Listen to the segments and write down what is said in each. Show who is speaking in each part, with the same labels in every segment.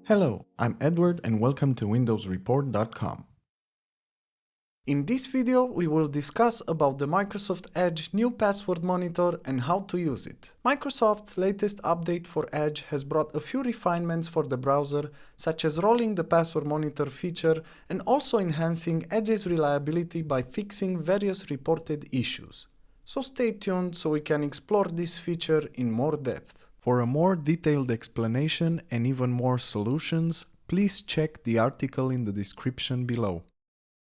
Speaker 1: Hello, I'm Edward and welcome to windowsreport.com. In this video, we will discuss about the Microsoft Edge new password monitor and how to use it. Microsoft's latest update for Edge has brought a few refinements for the browser, such as rolling the password monitor feature and also enhancing Edge's reliability by fixing various reported issues. So stay tuned so we can explore this feature in more depth. For a more detailed explanation and even more solutions, please check the article in the description below.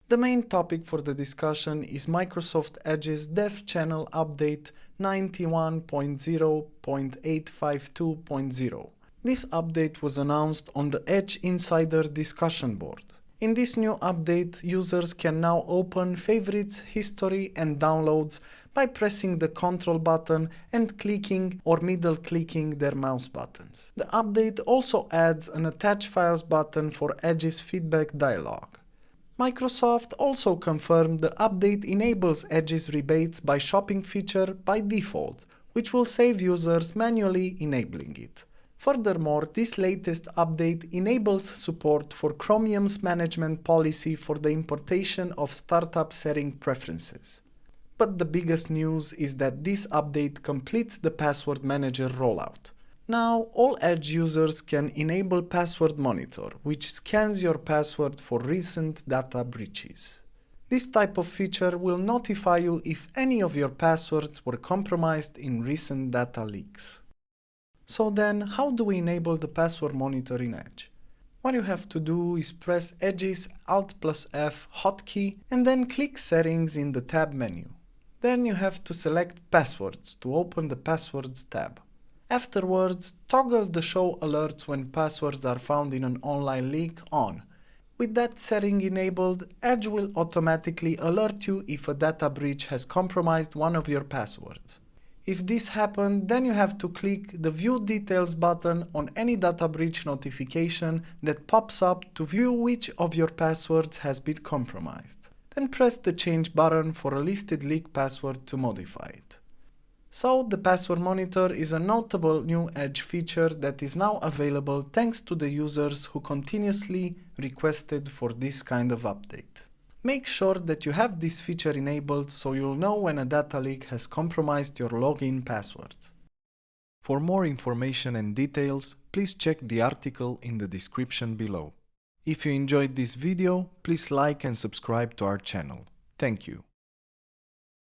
Speaker 1: The main topic for the discussion is Microsoft Edge's Dev Channel Update 91.0.852.0. This update was announced on the Edge Insider discussion board. In this new update, users can now open favorites, history and downloads by pressing the Control button and clicking or middle-clicking their mouse buttons. The update also adds an Attach Files button for Edge's feedback dialog. Microsoft also confirmed the update enables Edge's rebates by shopping feature by default, which will save users manually enabling it. Furthermore, this latest update enables support for Chromium's management policy for the importation of startup setting preferences. But the biggest news is that this update completes the Password Manager rollout. Now, all Edge users can enable Password Monitor, which scans your password for recent data breaches. This type of feature will notify you if any of your passwords were compromised in recent data leaks. So then, how do we enable the Password Monitor in Edge? What you have to do is press Edge's Alt+F hotkey and then click Settings in the tab menu. Then you have to select Passwords to open the Passwords tab. Afterwards, toggle the Show Alerts when passwords are found in an online leak on. With that setting enabled, Edge will automatically alert you if a data breach has compromised one of your passwords. If this happened, then you have to click the View Details button on any data breach notification that pops up to view which of your passwords has been compromised. Then press the Change button for a listed leak password to modify it. So, the Password Monitor is a notable new Edge feature that is now available thanks to the users who continuously requested for this kind of update. Make sure that you have this feature enabled so you'll know when a data leak has compromised your login password. For more information and details, please check the article in the description below. If you enjoyed this video, please like and subscribe to our channel. Thank you.